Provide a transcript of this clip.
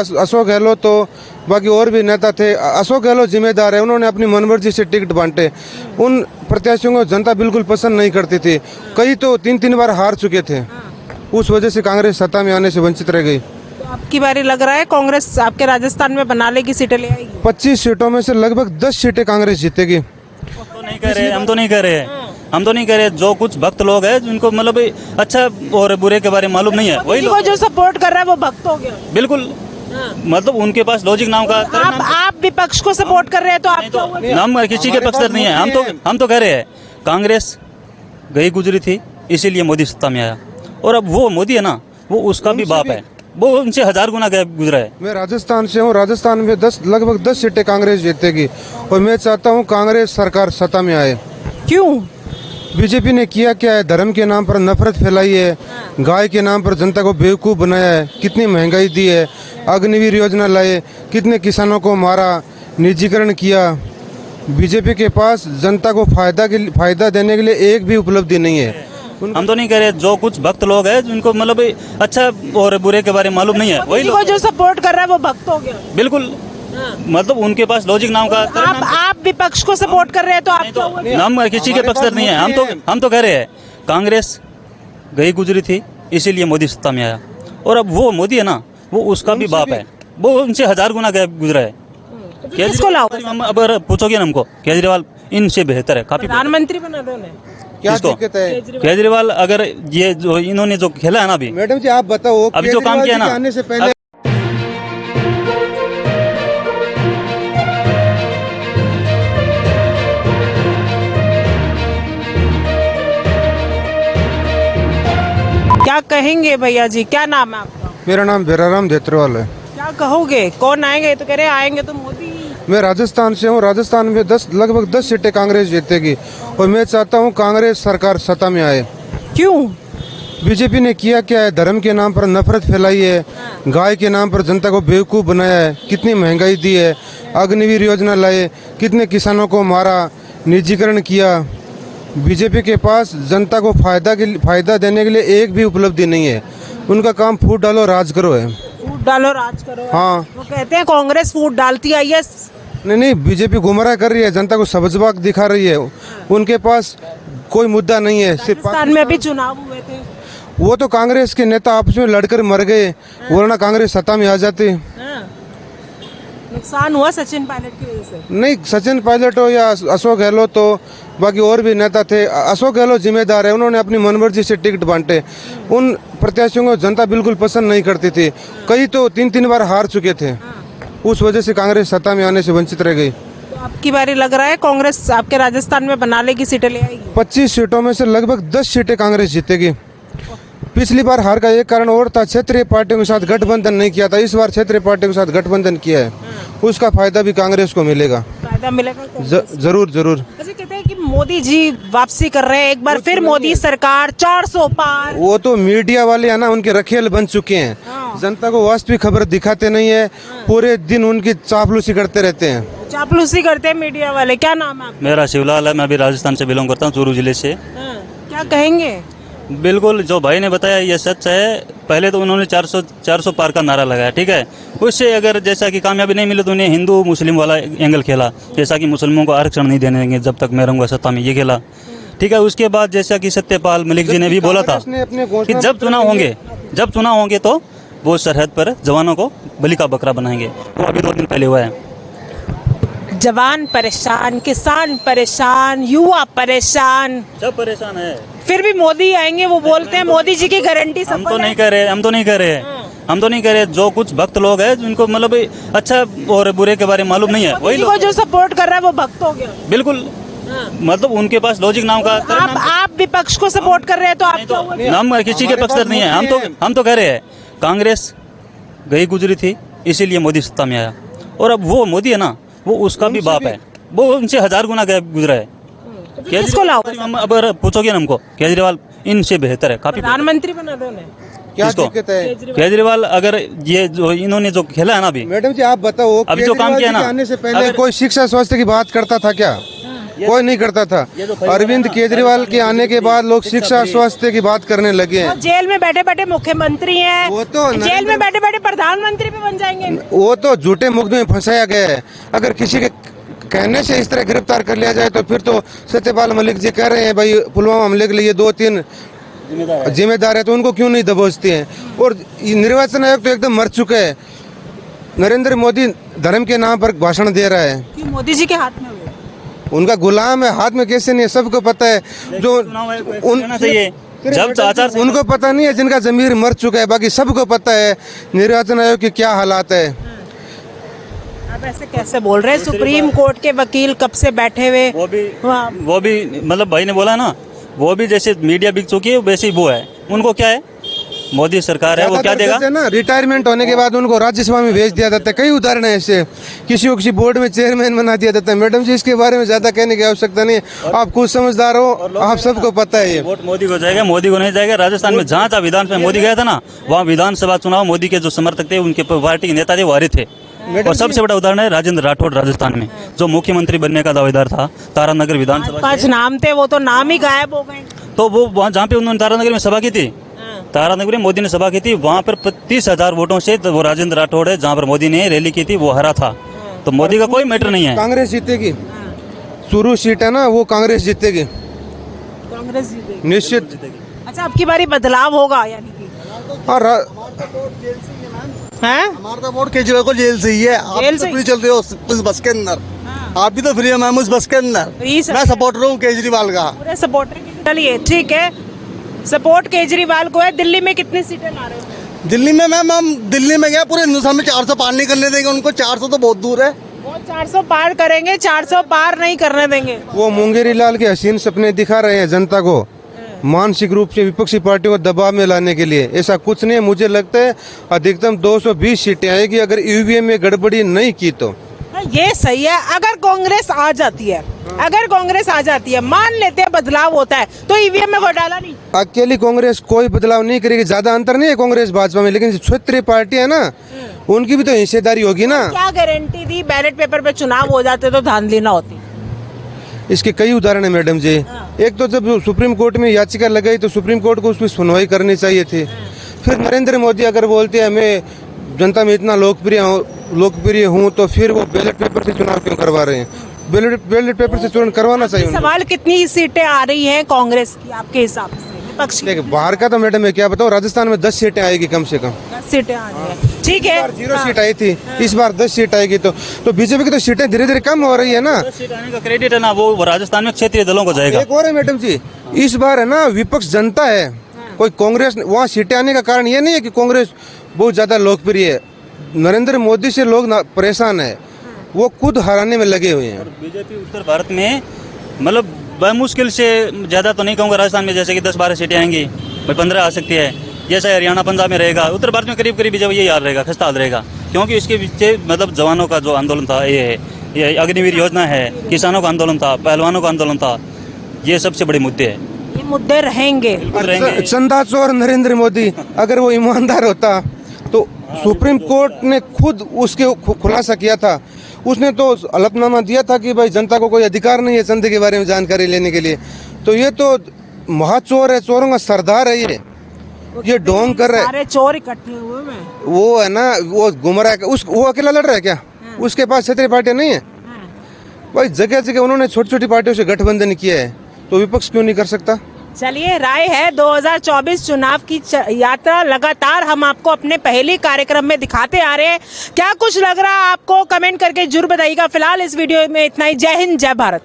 अशोक गहलोत तो बाकी और भी नेता थे। अशोक गहलोत जिम्मेदार है, उन्होंने अपनी मनमर्जी से टिकट बांटे। उन प्रत्याशियों को जनता बिल्कुल पसंद नहीं करती थी। कई तो 3-3 बार हार चुके थे, उस वजह से कांग्रेस सत्ता में आने से वंचित रह गई। तो आपकी बारी लग रहा है कांग्रेस आपके राजस्थान में बना लेगी, सीटें ले आएगी? 25 सीटों में से लगभग 10 सीटें कांग्रेस जीतेगी। तो नहीं कह रहे, हम तो नहीं कह रहे, हम तो नहीं कह रहे। जो कुछ भक्त लोग हैं जिनको मतलब अच्छा और बुरे के बारे में मालूम नहीं है, वही वो जो सपोर्ट कर रहा है वो भक्त हो गया। बिल्कुल, मतलब उनके पास लॉजिक नाम का आप विपक्ष को सपोर्ट कर रहे हैं तो आप हम किसी के पक्षधर नहीं है। हम तो कह रहे हैं कांग्रेस गई गुजरी थी, इसीलिए मोदी सत्ता में आया। और अब वो मोदी है ना, वो उसका भी बाप है, वो उनसे 1000 गुना गुजरा है। मैं राजस्थान से हूँ, राजस्थान में लगभग 10 सीटें कांग्रेस जीतेगी और मैं चाहता हूँ कांग्रेस सरकार सत्ता में आए। क्यों? बीजेपी ने किया क्या है? धर्म के नाम पर नफरत फैलाई है, गाय के नाम पर जनता को बेवकूफ़ बनाया है, कितनी महंगाई दी है, अग्निवीर योजना लाए, कितने किसानों को मारा, निजीकरण किया। बीजेपी के पास जनता को फायदा देने के लिए एक भी उपलब्धि नहीं है। हम तो नहीं कह रहे, जो कुछ भक्त लोग हैं जिनको मतलब अच्छा और बुरे के बारे में मालूम नहीं है, वही वो जो सपोर्ट कर रहा है वो भक्त हो गया। बिल्कुल, मतलब उनके पास लॉजिक नाम का आप विपक्ष को सपोर्ट कर रहे हैं तो आप हम किसी के पक्षधर नहीं है। हम तो कह रहे हैं कांग्रेस गई गुजरी थी, इसीलिए मोदी सत्ता में आया। और अब वो मोदी है ना, वो उसका भी बाप है, वो उनसे 1000 गुना गुजरा है। केजरीवाल, अब पूछोगे ना हमको, केजरीवाल इनसे बेहतर है काफी। प्रधानमंत्री बना दो उन्हें। क्या दिक्कत है? केजरीवाल अगर ये जो इन्होंने जो खेला है ना अभी, मैडम जी आप बताओ, अभी जो काम किया ना, आने से पहले क्या कहेंगे भैया जी, क्या नाम है आपका? मेरा नाम बेराराम धेत्रवाल है। क्या कहोगे, कौन आएंगे? तो कह रहे आएंगे तो मोदी। मैं राजस्थान से हूँ, राजस्थान में लगभग 10 सीटें कांग्रेस जीतेगी और मैं चाहता हूँ कांग्रेस सरकार सत्ता में आए। क्यों? बीजेपी ने किया क्या है? धर्म के नाम पर नफरत फैलाई है, गाय के नाम पर जनता को बेवकूफ़ बनाया है, कितनी महंगाई दी है, अग्निवीर योजना लाए, कितने किसानों को मारा, निजीकरण किया। बीजेपी के पास जनता को फायदा देने के लिए एक भी उपलब्धि नहीं है। उनका काम फूट डालो राज करो है। फूट डालो राज करो। हाँ, वो कहते हैं कांग्रेस फूट डालती आई है। नहीं, बीजेपी गुमराह कर रही है, जनता को सब्जबाग दिखा रही है। उनके पास कोई मुद्दा नहीं है। सिर्फ राजस्थान में भी चुनाव हुए थे, वो तो कांग्रेस के नेता आपस में लड़कर मर गए, वरना कांग्रेस सत्ता में आ जाती। नुकसान हुआ सचिन पायलट की वजह से। नहीं, सचिन पायलट हो या अशोक गहलोत तो बाकी और भी नेता थे। अशोक गहलोत जिम्मेदार है, उन्होंने अपनी मनमर्जी से टिकट बांटे। उन प्रत्याशियों को जनता बिल्कुल पसंद नहीं करती थी। कई तो 3-3 बार हार चुके थे, उस वजह से कांग्रेस सत्ता में आने से वंचित रह गई। तो आपकी बारी लग रहा है कांग्रेस आपके राजस्थान में बना लेगी, सीटें ले आएगी? 25 सीटों में से लगभग 10 सीटें कांग्रेस जीतेगी। पिछली बार हार का एक कारण और था, क्षेत्रीय पार्टियों के साथ गठबंधन नहीं किया था। इस बार क्षेत्रीय पार्टियों के साथ गठबंधन किया है, उसका फायदा भी कांग्रेस को मिलेगा। फायदा मिलेगा जरूर जरूर। ऐसे कहते हैं कि मोदी जी वापसी कर रहे हैं, एक बार फिर मोदी सरकार 400 पार। वो तो मीडिया वाले है ना, उनके रखेल बन चुके हैं। जनता को वास्तविक खबर दिखाते नहीं है, पूरे दिन उनकी चापलूसी करते रहते हैं। चापलूसी करते हैं मीडिया वाले। क्या नाम है आपका? मेरा शिवलाल है, मैं अभी राजस्थान से बिलोंग करता हूँ, चूरू जिले से। क्या कहेंगे? बिल्कुल, जो भाई ने बताया ये सच है। पहले तो उन्होंने 400 पार का नारा लगाया, ठीक है। उससे अगर जैसा कि कामयाबी नहीं मिली तो उन्हें हिंदू मुस्लिम वाला एंगल खेला, जैसा कि मुसलमानों को आरक्षण नहीं देने देंगे जब तक मैं रहूँगा सत्ता में, ये खेला, ठीक है। उसके बाद जैसा कि सत्यपाल मलिक जी ने भी बोला था कि जब चुनाव होंगे तो वो सरहद पर जवानों को बलि का बकरा बनाएंगे। वो अभी 2 दिन पहले हुआ है। जवान परेशान, किसान परेशान, युवा परेशान, सब परेशान है। फिर भी मोदी आएंगे, वो बोलते हैं मोदी जी की गारंटी। हम तो नहीं कह रहे, जो कुछ भक्त लोग हैं जिनको मतलब अच्छा और बुरे के बारे में मालूम नहीं है, वही वो जो सपोर्ट कर रहा है वो भक्त हो गया। बिल्कुल, मतलब उनके पास लॉजिक नाम का आप विपक्ष को सपोर्ट कर रहे हैं तो आप हम किसी के पक्षधर नहीं है। हम तो कह रहे हैं कांग्रेस गई गुजरी थी, इसीलिए मोदी सत्ता में आया। और अब वो मोदी है ना, वो उसका भी बाप है, वो उनसे 1000 गुना गुजरा है। केजरीवाल, अब पूछोगे ना हमको, केजरीवाल इनसे बेहतर है काफी। प्रधानमंत्री बना दो उन्हें। क्या दिक्कत है? केजरीवाल अगर ये जो इन्होंने जो खेला है ना अभी, मैडम जी आप बताओ, अभी जो काम किया ना, आने से पहले कोई शिक्षा स्वास्थ्य की बात करता था क्या? कोई नहीं करता था। अरविंद केजरीवाल के आने के बाद लोग शिक्षा स्वास्थ्य की बात करने लगे हैं। जेल में बैठे बैठे मुख्यमंत्री हैं, वो तो जेल में बैठे बैठे प्रधानमंत्री भी बन जाएंगे। वो तो झूठे मुकदमे में फंसाया गया है। अगर किसी के कहने से इस तरह गिरफ्तार कर लिया जाए तो फिर तो सत्यपाल मलिक जी कह रहे हैं भाई पुलवामा हमले के लिए 2-3 जिम्मेदार है, तो उनको क्यों नहीं दबोचते हैं। और निर्वाचन आयोग तो एकदम मर चुका है। नरेंद्र मोदी धर्म के नाम पर भाषण दे रहा है। क्यों मोदी जी के हाथ में वो? उनका गुलाम है, हाथ में कैसे नहीं है, सबको पता है। जो जब आचार उनको पता नहीं है जिनका जमीर मर चुका है, बाकी सबको पता है निर्वाचन आयोग की क्या हालात है। आप ऐसे कैसे बोल रहे हैं? सुप्रीम कोर्ट के वकील कब से बैठे हुए, वो भी मतलब भाई ने बोला ना, वो भी जैसे मीडिया बिक चुकी है वैसे ही वो है। उनको क्या है, मोदी सरकार है, वो क्या देगा ना। रिटायरमेंट होने के बाद उनको राज्यसभा में भेज दिया जाता है। कई उदाहरण है ऐसे, किसी को किसी बोर्ड में चेयरमैन बना दिया जाता है। मैडम जी इसके बारे में ज्यादा कहने की आवश्यकता नहीं है, आप खुद समझदार हो, आप सबको पता है। ये वोट मोदी को जाएगा, मोदी को नहीं जाएगा। राजस्थान में जहाँ जहाँ विधानसभा मोदी गया था ना, वहाँ विधानसभा चुनाव मोदी के जो समर्थक थे, उनके पार्टी के नेता थे, वो हारे थे। और सबसे बड़ा उदाहरण है राजेंद्र राठौड़, राजस्थान में जो मुख्यमंत्री बनने का दावेदार था। तारानगर विधानसभा 5 नाम थे, वो तो नाम ही गायब हो गए। तो वो वहाँ जहाँ पे उन्होंने तारानगर में सभा की थी, तारानगर में मोदी ने सभा की थी, वहाँ पर 30,000 वोटों से तो वो राजेंद्र राठौड़ है, जहाँ पर मोदी ने रैली की थी, वो हरा था। तो मोदी का कोई मैटर नहीं है। कांग्रेस जीतेगी, शुरू सीट है ना, वो कांग्रेस जीतेगी, कांग्रेस जीतेगी निश्चित। अच्छा, अब की बारी बदलाव होगा यानी कि? हैं? हमारा तो वोट केजरीवाल को जेल से ही है। आप जेल तो से? फ्री चल रहे हो उस बस के अंदर, आप भी तो फ्री है मैम उस बस के अंदर। फ्री से? मैं सपोर्टर हूँ केजरीवाल का। पूरे सपोर्टर। चलिए ठीक है, सपोर्ट केजरीवाल को है। दिल्ली में कितनी सीटें ला रहे हो? दिल्ली में मैम हम दिल्ली में गया, पूरे हिंदुस्तान में 400 पार नहीं करने देंगे उनको। 400 तो बहुत दूर है। वो 400 पार करेंगे, 400 पार नहीं करने देंगे। वो मुंगेरी लाल के हसीन सपने दिखा रहे हैं जनता को, मानसिक रूप से विपक्षी पार्टियों को दबाव में लाने के लिए। ऐसा कुछ नहीं है। मुझे लगता है अधिकतम 220 सीटें आएगी अगर ईवीएम में गड़बड़ी नहीं की तो। ये सही है। अगर कांग्रेस आ जाती है, अगर कांग्रेस आ जाती है, मान लेते हैं बदलाव होता है, तो ईवीएम में घोटाला नहीं। अकेली कांग्रेस कोई बदलाव नहीं करेगी। ज्यादा अंतर नहीं है कांग्रेस भाजपा में, लेकिन क्षेत्रीय पार्टी है ना, उनकी भी तो हिस्सेदारी होगी ना। क्या गारंटी दी बैलेट पेपर पे चुनाव हो जाते तो धांधली ना होती? इसके कई उदाहरण है मैडम जी। एक तो जब सुप्रीम कोर्ट में याचिका लगाई तो सुप्रीम कोर्ट को उसमें सुनवाई करनी चाहिए थी। फिर नरेंद्र मोदी अगर बोलते हैं मैं जनता में इतना लोकप्रिय हूँ, तो फिर वो बैलेट पेपर से चुनाव क्यों करवा रहे हैं? बैलेट पेपर से चुनाव करवाना चाहिए उनको। सवाल कितनी सीटें आ रही हैं कांग्रेस की आपके हिसाब से, विपक्ष की? देखिए बाहर का तो मैडम मैं क्या बताऊँ, राजस्थान में 10 सीटें आएगी कम से कम। 10 सीटें आ रही हैं, ठीक है। 0 सीट आई थी, इस बार 10 सीट आएगी। तो बीजेपी की तो सीटें धीरे धीरे कम हो रही है ना। 10 सीट आने का क्रेडिट है ना, वो राजस्थान में क्षेत्रीय दलों को जाएगा। एक और है मैडम जी, इस बार है ना विपक्ष जनता है, कोई कांग्रेस। वहाँ सीटें आने का कारण ये नहीं है कि कांग्रेस बहुत ज्यादा लोकप्रिय है। नरेंद्र मोदी से लोग परेशान है, वो खुद हराने में लगे हुए हैं। बीजेपी उत्तर भारत में मतलब मुश्किल से ज़्यादा तो नहीं कहूँगा, राजस्थान में जैसे कि 10-12 सीटें आएंगी, 15 आ सकती है। जैसा हरियाणा पंजाब में रहेगा, उत्तर भारत में करीब करीब बीजेपी यही हाल रहेगा, खस्ता हाल रहेगा। क्योंकि इसके पीछे मतलब जवानों का जो आंदोलन था, ये अग्निवीर योजना है, किसानों का आंदोलन था, पहलवानों का आंदोलन था, ये सबसे बड़े मुद्दे हैं। ये मुद्दे रहेंगे। चंदा चोर नरेंद्र मोदी अगर वो ईमानदार होता तो सुप्रीम कोर्ट ने खुद उसके खुलासा किया था। उसने तो हलफनामा दिया था कि भाई जनता को कोई अधिकार नहीं है चंदे के बारे में जानकारी लेने के लिए। तो ये तो महाचोर है, चोरों का सरदार है ये ढोंग कर रहा है। सारे चोर इकट्ठे हुए में वो है ना, वो गुमराह वो अकेला लड़ रहा है क्या? उसके पास क्षेत्रीय पार्टियां नहीं है भाई। जगह जगह उन्होंने छोटी छोटी पार्टियों से गठबंधन किया है, तो विपक्ष क्यों नहीं कर सकता? चलिए, राय है 2024 चुनाव की यात्रा लगातार हम आपको अपने पहले कार्यक्रम में दिखाते आ रहे हैं। क्या कुछ लग रहा है आपको, कमेंट करके जरूर बताइएगा। फिलहाल इस वीडियो में इतना ही। जय हिंद, जय भारत।